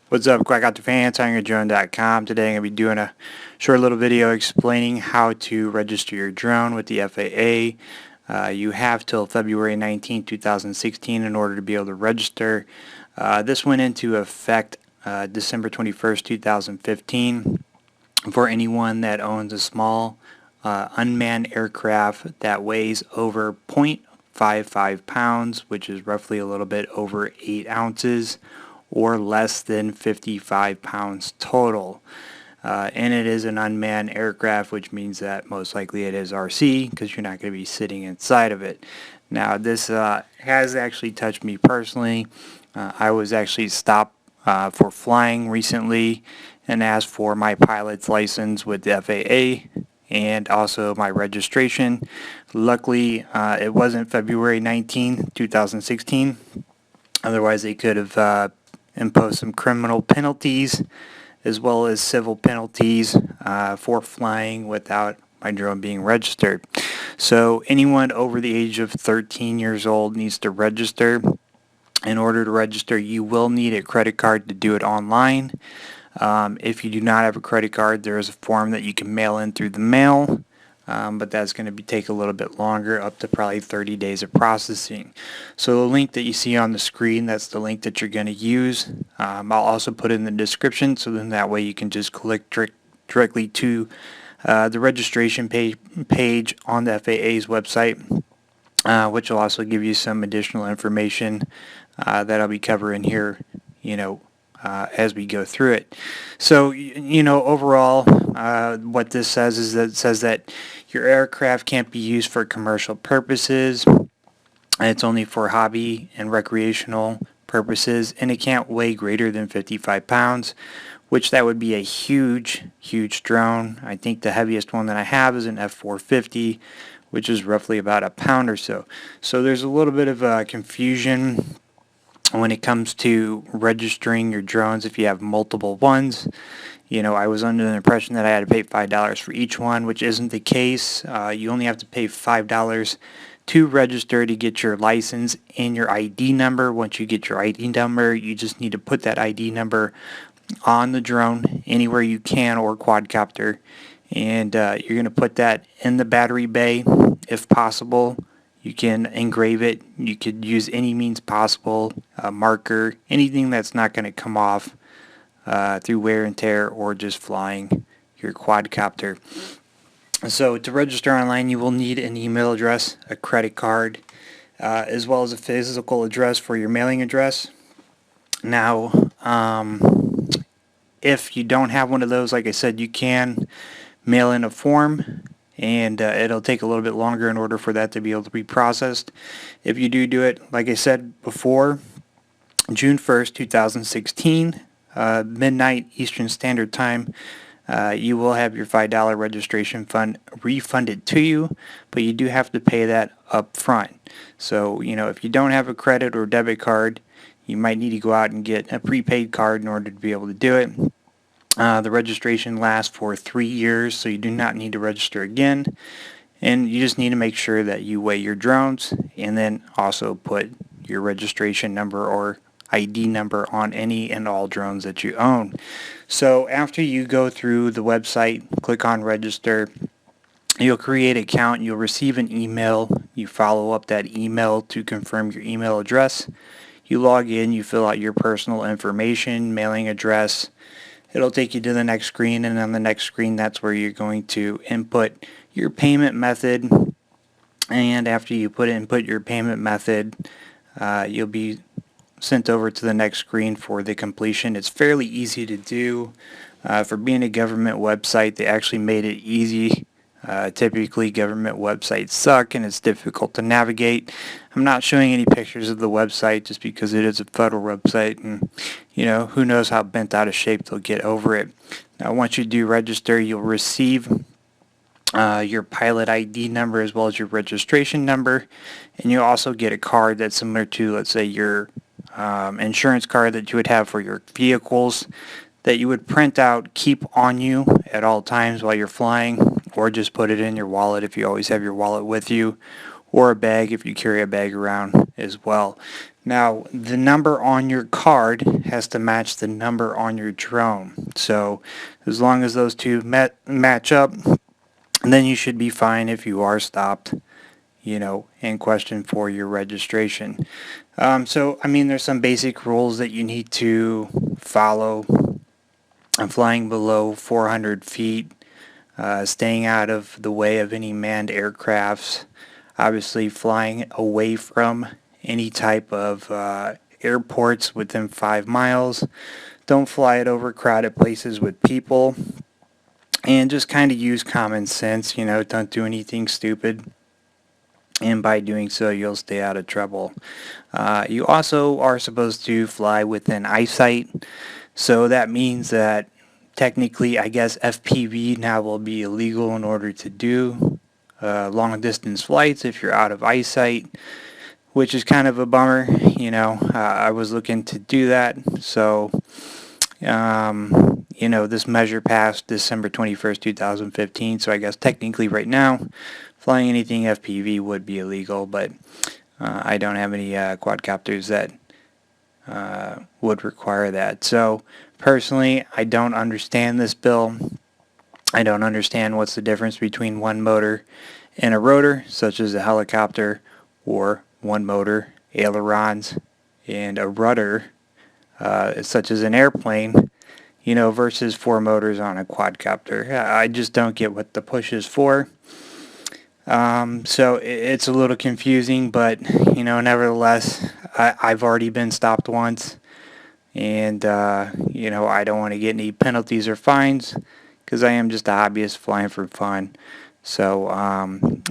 What's up, Quadcopter fans? HungerDrone.com. Today I'm going to be doing a short little video explaining how to register your drone with the FAA. You have till February 19, 2016 in order to be able to register. This went into effect December 21st, 2015 for anyone that owns a small unmanned aircraft that weighs over 0.55 pounds, which is roughly a little bit over 8 ounces, or less than 55 pounds total. And it is an unmanned aircraft, which means that most likely it is RC because you're not going to be sitting inside of it. Now, this has actually touched me personally. I was actually stopped for flying recently and asked for my pilot's license with the FAA and also my registration. Luckily, it wasn't February 19, 2016. Otherwise, they could have impose some criminal penalties as well as civil penalties for flying without my drone being registered. So anyone over the age of 13 years old needs to register. In order to register, you will need a credit card to do it online. If you do not have a credit card, there is a form that you can mail in through the mail. But that's going to take a little bit longer, up to probably 30 days of processing. So the link that you see on the screen, that's the link that you're going to use. I'll also put it in the description, so then that way you can just click directly to the registration page on the FAA's website, which will also give you some additional information that I'll be covering here, as we go through it. So, overall, what this says is that it says that your aircraft can't be used for commercial purposes. It's only for hobby and recreational purposes, and it can't weigh greater than 55 pounds, which that would be a huge drone. I think the heaviest one that I have is an F-450, which is roughly about a pound or so. So there's a little bit of confusion when it comes to registering your drones if you have multiple ones. I was under the impression that I had to pay $5 for each one, which isn't the case. You only have to pay $5 to register to get your license and your ID number. Once you get your ID number, you just need to put that ID number on the drone anywhere you can, or quadcopter, and you're going to put that in the battery bay if possible. You can engrave it. You could use any means possible, a marker, anything that's not going to come off through wear and tear or just flying your quadcopter. So to register online, you will need an email address, a credit card, as well as a physical address for your mailing address. Now, if you don't have one of those, like I said, you can mail in a form, and it'll take a little bit longer in order for that to be able to be processed. If you do it, like I said before, June 1st, 2016, midnight Eastern Standard Time, you will have your $5 registration fund refunded to you, but you do have to pay that up front. So, if you don't have a credit or debit card, you might need to go out and get a prepaid card in order to be able to do it. The registration lasts for 3 years, so you do not need to register again. And you just need to make sure that you weigh your drones and then also put your registration number or ID number on any and all drones that you own. So after you go through the website, click on register, you'll create an account, you'll receive an email, you follow up that email to confirm your email address, you log in, you fill out your personal information, mailing address. It'll take you to the next screen, and on the next screen, that's where you're going to input your payment method. And after you input your payment method, you'll be sent over to the next screen for the completion. It's fairly easy to do. For being a government website, they actually made it easy. Typically, government websites suck and it's difficult to navigate. I'm not showing any pictures of the website just because it is a federal website, and who knows how bent out of shape they'll get over it. Now, once you do register, you'll receive your pilot ID number as well as your registration number, and you'll also get a card that's similar to, let's say, your insurance card that you would have for your vehicles, that you would print out, keep on you at all times while you're flying, or just put it in your wallet if you always have your wallet with you, or a bag if you carry a bag around as well. Now, the number on your card has to match the number on your drone. So, as long as those two match up, then you should be fine if you are stopped, and questioned for your registration. So, I mean, there's some basic rules that you need to follow. Flying below 400 feet, staying out of the way of any manned aircrafts, obviously flying away from any type of airports within 5 miles. Don't fly at overcrowded places with people. And just kind of use common sense, don't do anything stupid. And by doing so, you'll stay out of trouble. You also are supposed to fly within eyesight. So that means that technically, I guess FPV now will be illegal in order to do long distance flights if you're out of eyesight, which is kind of a bummer. I was looking to do that. So, this measure passed December 21st, 2015. So I guess technically right now, flying anything FPV would be illegal, but I don't have any quadcopters that would require that. So personally, I don't understand this bill. I don't understand what's the difference between one motor and a rotor, such as a helicopter, or one motor, ailerons, and a rudder, such as an airplane, versus four motors on a quadcopter. I just don't get what the push is for. So it's a little confusing, but nevertheless, I've already been stopped once, and I don't want to get any penalties or fines because I am just a hobbyist flying for fun. So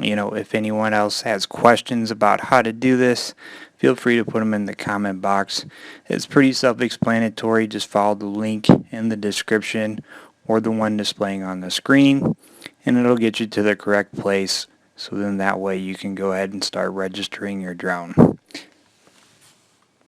if anyone else has questions about how to do this, feel free to put them in the comment box. It's pretty self-explanatory. Just follow the link in the description or the one displaying on the screen, and it'll get you to the correct place. So then that way you can go ahead and start registering your drone.